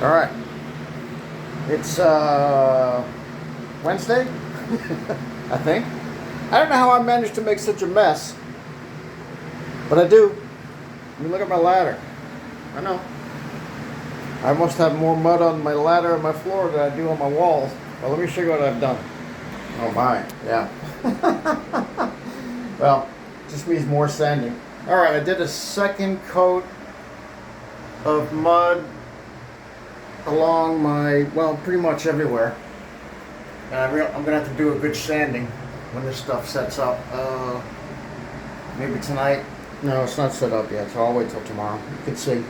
All right. It's Wednesday, I think. I don't know how I managed to make such a mess, but I do. I mean, look at my ladder. I know. I must have more mud on my ladder and my floor than I do on my walls. Well, let me show you what I've done. Oh my, yeah. Well, just means more sanding. All right, I did a second coat of mud along my, well, pretty much everywhere. And I'm gonna have to do a good sanding when this stuff sets up. Maybe tonight. No, it's not set up yet, so I'll wait till tomorrow. You can see.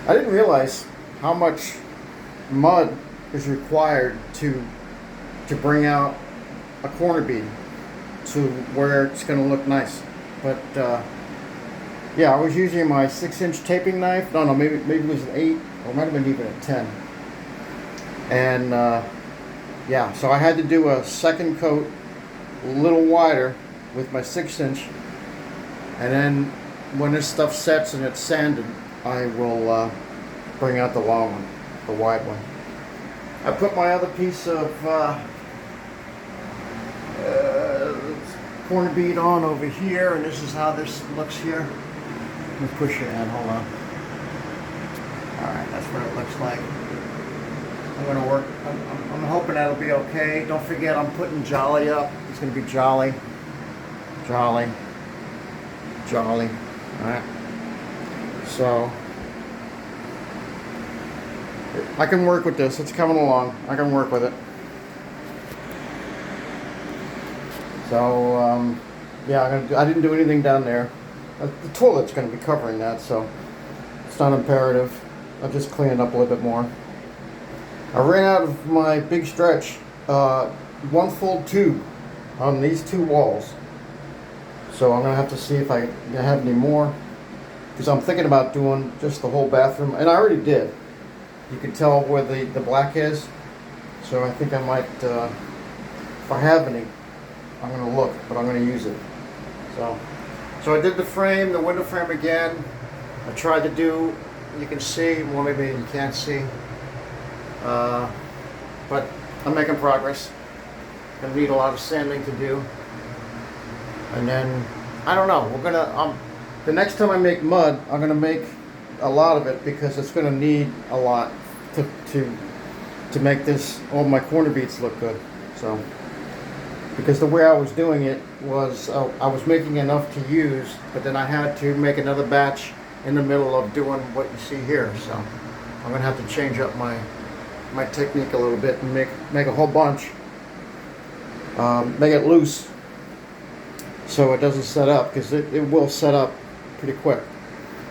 I didn't realize how much mud is required to bring out a corner bead to where it's gonna look nice. But yeah, I was using my 6-inch taping knife. No, maybe it was an 8, or it might have been even a 10. And yeah, so I had to do a second coat, a little wider, with my 6-inch. And then when this stuff sets and it's sanded, I will bring out the long one, the wide one. I put my other piece of corner bead on over here, and this is how this looks here. Let me push it in, hold on. Alright, that's what it looks like. I'm going to work, I'm hoping that'll be okay. Don't forget, I'm putting Jolly up. It's going to be Jolly, Jolly, Jolly. Alright. So, I can work with this. It's coming along. I can work with it. So, yeah, I didn't do anything down there. The toilet's going to be covering that, so it's not imperative. I'll just clean it up a little bit more. I ran out of my big stretch, one full tube on these two walls. So I'm going to have to see if I have any more, because I'm thinking about doing just the whole bathroom, and I already did. You can tell where the black is, so I think I might, if I have any, I'm going to look, but I'm going to use it. So I did the frame, the window frame again. I tried to do, you can see, well maybe you can't see, but I'm making progress. Gonna need a lot of sanding to do. And then, I don't know, we're gonna, the next time I make mud, I'm gonna make a lot of it, because it's gonna need a lot to make this, all my corner beads look good. So, because the way I was doing it was, I was making enough to use, but then I had to make another batch in the middle of doing what you see here. So I'm gonna have to change up my technique a little bit and make a whole bunch, make it loose so it doesn't set up, because it will set up pretty quick,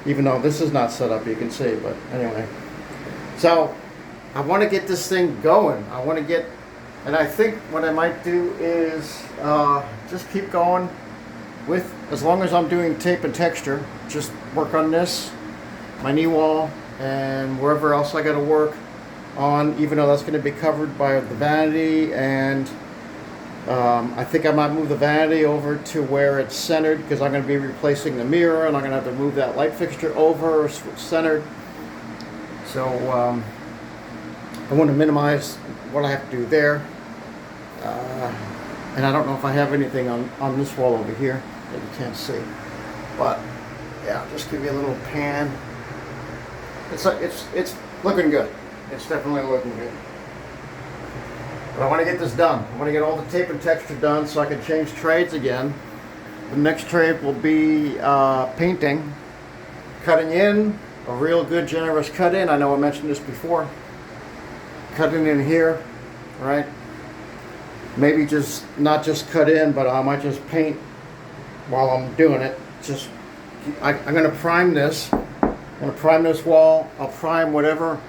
even though this is not set up, you can see. But anyway, so I want to get this thing going. I want to get, and I think what I might do is just keep going with, as long as I'm doing tape and texture, just work on this, my knee wall, and wherever else I got to work on, even though that's going to be covered by the vanity. And I think I might move the vanity over to where it's centered, because I'm going to be replacing the mirror, and I'm going to have to move that light fixture over centered. So I want to minimize what I have to do there. And I don't know if I have anything on this wall over here that you can't see. But yeah, I'll just give you a little pan. It's looking good. It's definitely looking good. But I want to get this done. I want to get all the tape and texture done so I can change trades again. The next trade will be painting, cutting in, a real good generous cut in. I know I mentioned this before. Cutting in here, right? Maybe just not just cut in, but I might just paint while I'm doing it. Just I'm going to prime this. I'm going to prime this wall. I'll prime whatever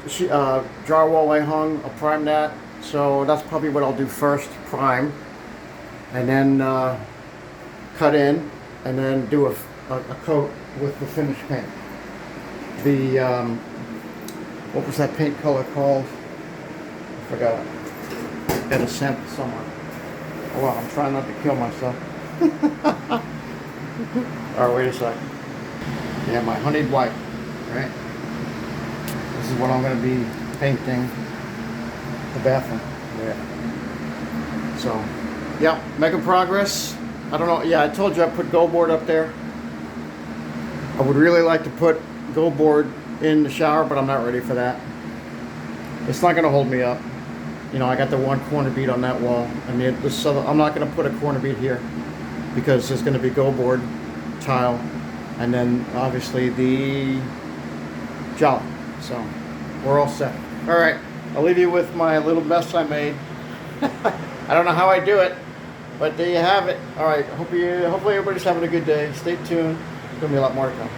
drywall I hung. I'll prime that. So that's probably what I'll do first, prime, and then cut in, and then do a coat with the finished paint. The what was that paint color called? I forgot. Got a sample somewhere. Oh wow, I'm trying not to kill myself. Alright, wait a sec. Yeah, my honeyed white, right? This is what I'm going to be painting the bathroom. Yeah. So, yeah, making progress. I don't know. Yeah, I told you I put Go Board up there. I would really like to put Go Board in the shower, but I'm not ready for that. It's not going to hold me up. You know, I got the one corner bead on that wall. I'm not going to put a corner bead here because there's going to be Go Board tile, and then obviously the jowl. So we're all set. All right, I'll leave you with my little mess I made. I don't know how I do it, but there you have it. All right, hopefully everybody's having a good day. Stay tuned. There's going to be a lot more to come.